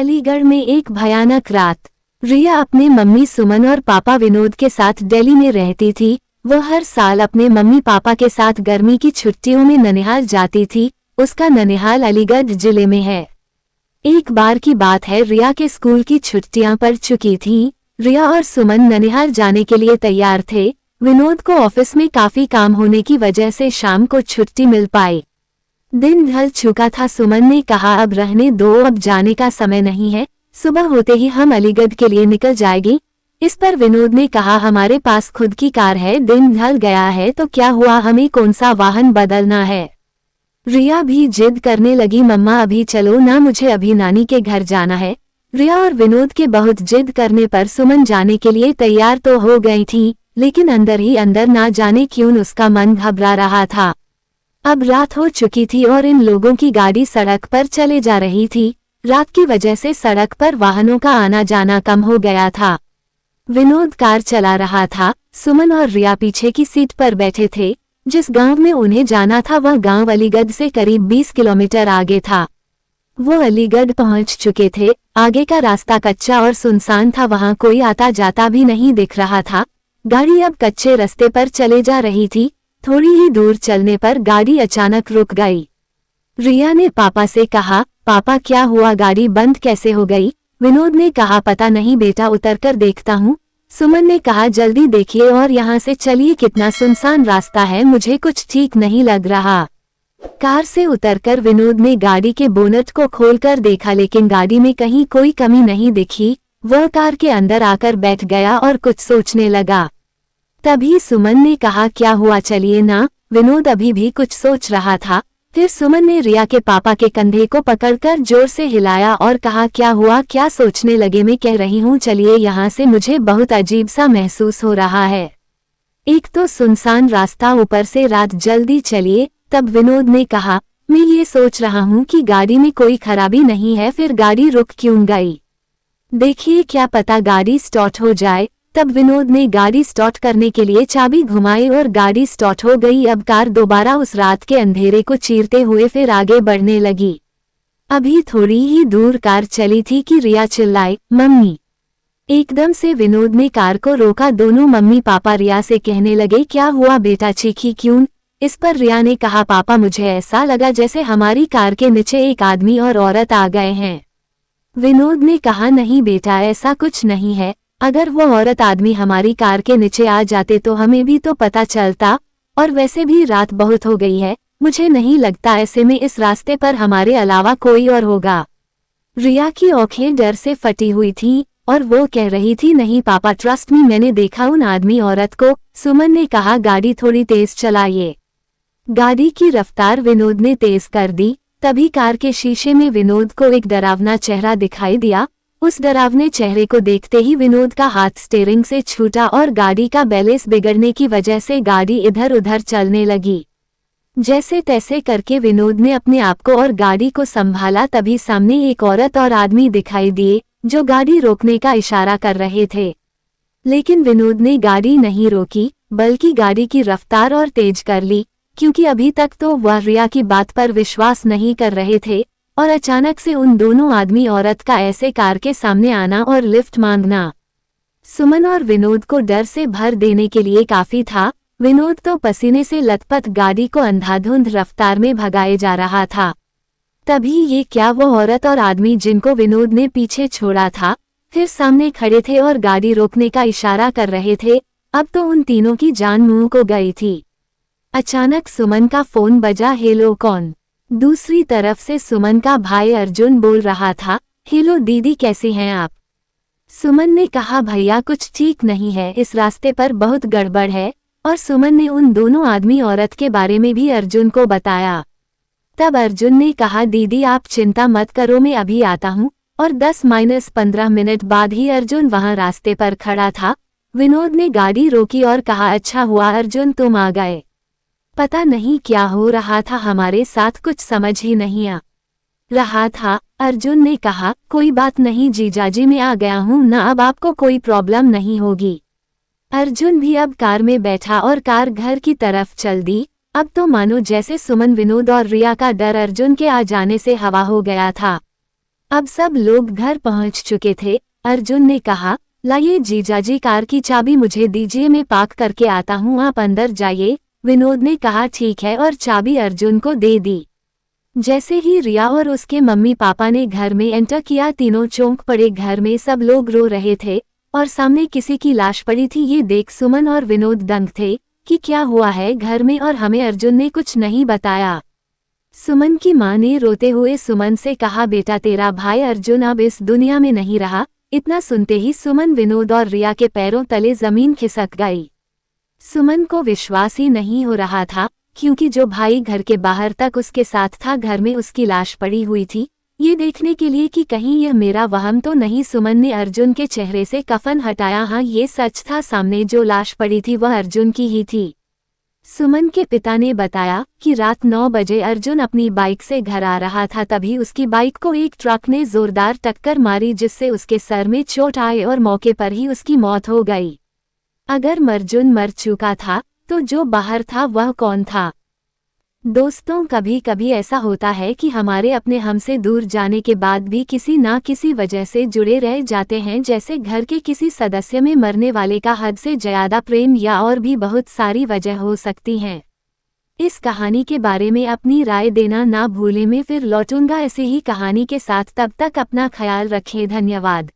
अलीगढ़ में एक भयानक रात। रिया अपने मम्मी सुमन और पापा विनोद के साथ दिल्ली में रहती थी। वह हर साल अपने मम्मी पापा के साथ गर्मी की छुट्टियों में ननिहाल जाती थी। उसका ननिहाल अलीगढ़ जिले में है। एक बार की बात है, रिया के स्कूल की छुट्टियां पड़ चुकी थीं। रिया और सुमन ननिहाल जाने के लिए तैयार थे। विनोद को ऑफिस में काफी काम होने की वजह से शाम को छुट्टी मिल पाई। दिन ढल चुका था। सुमन ने कहा, अब रहने दो, अब जाने का समय नहीं है, सुबह होते ही हम अलीगढ़ के लिए निकल जाएगी। इस पर विनोद ने कहा, हमारे पास खुद की कार है, दिन ढल गया है तो क्या हुआ, हमें कौन सा वाहन बदलना है। रिया भी जिद करने लगी, मम्मा अभी चलो ना, मुझे अभी नानी के घर जाना है। रिया और विनोद के बहुत जिद करने पर सुमन जाने के लिए तैयार तो हो गई थी, लेकिन अंदर ही अंदर ना जाने क्यों उसका मन घबरा रहा था। अब रात हो चुकी थी और इन लोगों की गाड़ी सड़क पर चले जा रही थी। रात की वजह से सड़क पर वाहनों का आना जाना कम हो गया था। विनोद कार चला रहा था, सुमन और रिया पीछे की सीट पर बैठे थे। जिस गांव में उन्हें जाना था वह गांव अलीगढ़ से करीब 20 किलोमीटर आगे था। वो अलीगढ़ पहुंच चुके थे। आगे का रास्ता कच्चा और सुनसान था, वहां कोई आता जाता भी नहीं दिख रहा था। गाड़ी अब कच्चे रास्ते पर चले जा रही थी। थोड़ी ही दूर चलने पर गाड़ी अचानक रुक गई। रिया ने पापा से कहा, पापा क्या हुआ, गाड़ी बंद कैसे हो गई। विनोद ने कहा, पता नहीं बेटा, उतरकर देखता हूँ। सुमन ने कहा, जल्दी देखिए और यहाँ से चलिए, कितना सुनसान रास्ता है, मुझे कुछ ठीक नहीं लग रहा। कार से उतरकर विनोद ने गाड़ी के बोनट को खोलकर देखा, लेकिन गाड़ी में कहीं कोई कमी नहीं दिखी। वह कार के अंदर आकर बैठ गया और कुछ सोचने लगा। तभी सुमन ने कहा, क्या हुआ, चलिए ना। विनोद अभी भी कुछ सोच रहा था। फिर सुमन ने रिया के पापा के कंधे को पकड़कर जोर से हिलाया और कहा, क्या हुआ, क्या सोचने लगे, मैं कह रही हूँ चलिए यहाँ से, मुझे बहुत अजीब सा महसूस हो रहा है। एक तो सुनसान रास्ता, ऊपर से रात, जल्दी चलिए। तब विनोद ने कहा, मैं ये सोच रहा हूँ कि गाड़ी में कोई खराबी नहीं है, फिर गाड़ी रुक क्यों गई। देखिए क्या पता गाड़ी स्टार्ट हो जाए। तब विनोद ने गाड़ी स्टार्ट करने के लिए चाबी घुमाई और गाड़ी स्टार्ट हो गई। अब कार दोबारा उस रात के अंधेरे को चीरते हुए फिर आगे बढ़ने लगी। अभी थोड़ी ही दूर कार चली थी कि रिया चिल्लाई, मम्मी। एकदम से विनोद ने कार को रोका। दोनों मम्मी पापा रिया से कहने लगे, क्या हुआ बेटा, चीखी क्यों। इस पर रिया ने कहा, पापा मुझे ऐसा लगा जैसे हमारी कार के नीचे एक आदमी और औरत आ गए हैं। विनोद ने कहा, नहीं बेटा, ऐसा कुछ नहीं है। अगर वो औरत आदमी हमारी कार के नीचे आ जाते तो हमें भी तो पता चलता, और वैसे भी रात बहुत हो गई है, मुझे नहीं लगता ऐसे में इस रास्ते पर हमारे अलावा कोई और होगा। रिया की आंखें डर से फटी हुई थीं और वो कह रही थी, नहीं पापा, ट्रस्ट मी, मैंने देखा उन आदमी औरत को। सुमन ने कहा, गाड़ी थोड़ी तेज चलाइए। गाड़ी की रफ्तार विनोद ने तेज कर दी। तभी कार के शीशे में विनोद को एक डरावना चेहरा दिखाई दिया। उस डरावने चेहरे को देखते ही विनोद का हाथ स्टीयरिंग से छूटा और गाड़ी का बैलेंस बिगड़ने की वजह से गाड़ी इधर उधर चलने लगी। जैसे तैसे करके विनोद ने अपने आप को और गाड़ी को संभाला। तभी सामने एक औरत और आदमी दिखाई दिए जो गाड़ी रोकने का इशारा कर रहे थे, लेकिन विनोद ने गाड़ी नहीं रोकी बल्कि गाड़ी की रफ्तार और तेज कर ली, क्योंकि अभी तक तो वह रिया की बात पर विश्वास नहीं कर रहे थे। और अचानक से उन दोनों आदमी औरत का ऐसे कार के सामने आना और लिफ्ट मांगना सुमन और विनोद को डर से भर देने के लिए काफी था। विनोद तो पसीने से लथपथ गाड़ी को अंधाधुंध रफ्तार में भगाए जा रहा था। तभी ये क्या, वो औरत और आदमी जिनको विनोद ने पीछे छोड़ा था फिर सामने खड़े थे और गाड़ी रोकने का इशारा कर रहे थे। अब तो उन तीनों की जान मुंह को गई थी। अचानक सुमन का फोन बजा। हेलो, कौन। दूसरी तरफ से सुमन का भाई अर्जुन बोल रहा था, हेलो दीदी, कैसी हैं आप। सुमन ने कहा, भैया कुछ ठीक नहीं है, इस रास्ते पर बहुत गड़बड़ है। और सुमन ने उन दोनों आदमी औरत के बारे में भी अर्जुन को बताया। तब अर्जुन ने कहा, दीदी आप चिंता मत करो, मैं अभी आता हूँ। और 10-15 मिनट बाद ही अर्जुन वहां रास्ते पर खड़ा था। विनोद ने गाड़ी रोकी और कहा, अच्छा हुआ अर्जुन तुम आ गए, पता नहीं क्या हो रहा था हमारे साथ, कुछ समझ ही नहीं आ रहा था। अर्जुन ने कहा, कोई बात नहीं जीजाजी, मैं आ गया हूँ ना, अब आपको कोई प्रॉब्लम नहीं होगी। अर्जुन भी अब कार में बैठा और कार घर की तरफ चल दी। अब तो मानो जैसे सुमन, विनोद और रिया का डर अर्जुन के आ जाने से हवा हो गया था। अब सब लोग घर पहुंच चुके थे। अर्जुन ने कहा, लाइए जीजाजी, कार की चाबी मुझे दीजिए, मैं पार्क करके आता हूँ, आप अंदर जाइए। विनोद ने कहा ठीक है और चाबी अर्जुन को दे दी। जैसे ही रिया और उसके मम्मी पापा ने घर में एंटर किया, तीनों चौंक पड़े। घर में सब लोग रो रहे थे और सामने किसी की लाश पड़ी थी। ये देख सुमन और विनोद दंग थे कि क्या हुआ है घर में, और हमें अर्जुन ने कुछ नहीं बताया। सुमन की मां ने रोते हुए सुमन से कहा, बेटा तेरा भाई अर्जुन अब इस दुनिया में नहीं रहा। इतना सुनते ही सुमन, विनोद और रिया के पैरों तले जमीन खिसक गई। सुमन को विश्वास ही नहीं हो रहा था, क्योंकि जो भाई घर के बाहर तक उसके साथ था, घर में उसकी लाश पड़ी हुई थी, ये देखने के लिए कि कहीं यह मेरा वहम तो नहीं। सुमन ने अर्जुन के चेहरे से कफन हटाया। हाँ, ये सच था, सामने जो लाश पड़ी थी वह अर्जुन की ही थी। सुमन के पिता ने बताया कि रात 9 बजे अर्जुन अपनी बाइक से घर आ रहा था, तभी उसकी बाइक को एक ट्रक ने जोरदार टक्कर मारी, जिससे उसके सर में चोट आई और मौके पर ही उसकी मौत हो गई। अगर अर्जुन मर चुका था तो जो बाहर था वह कौन था? दोस्तों, कभी कभी ऐसा होता है कि हमारे अपने हमसे दूर जाने के बाद भी किसी ना किसी वजह से जुड़े रह जाते हैं, जैसे घर के किसी सदस्य में मरने वाले का हद से ज्यादा प्रेम, या और भी बहुत सारी वजह हो सकती हैं। इस कहानी के बारे में अपनी राय देना ना भूलें। मैं फिर लौटूंगा ऐसे ही कहानी के साथ, तब तक अपना ख्याल रखें। धन्यवाद।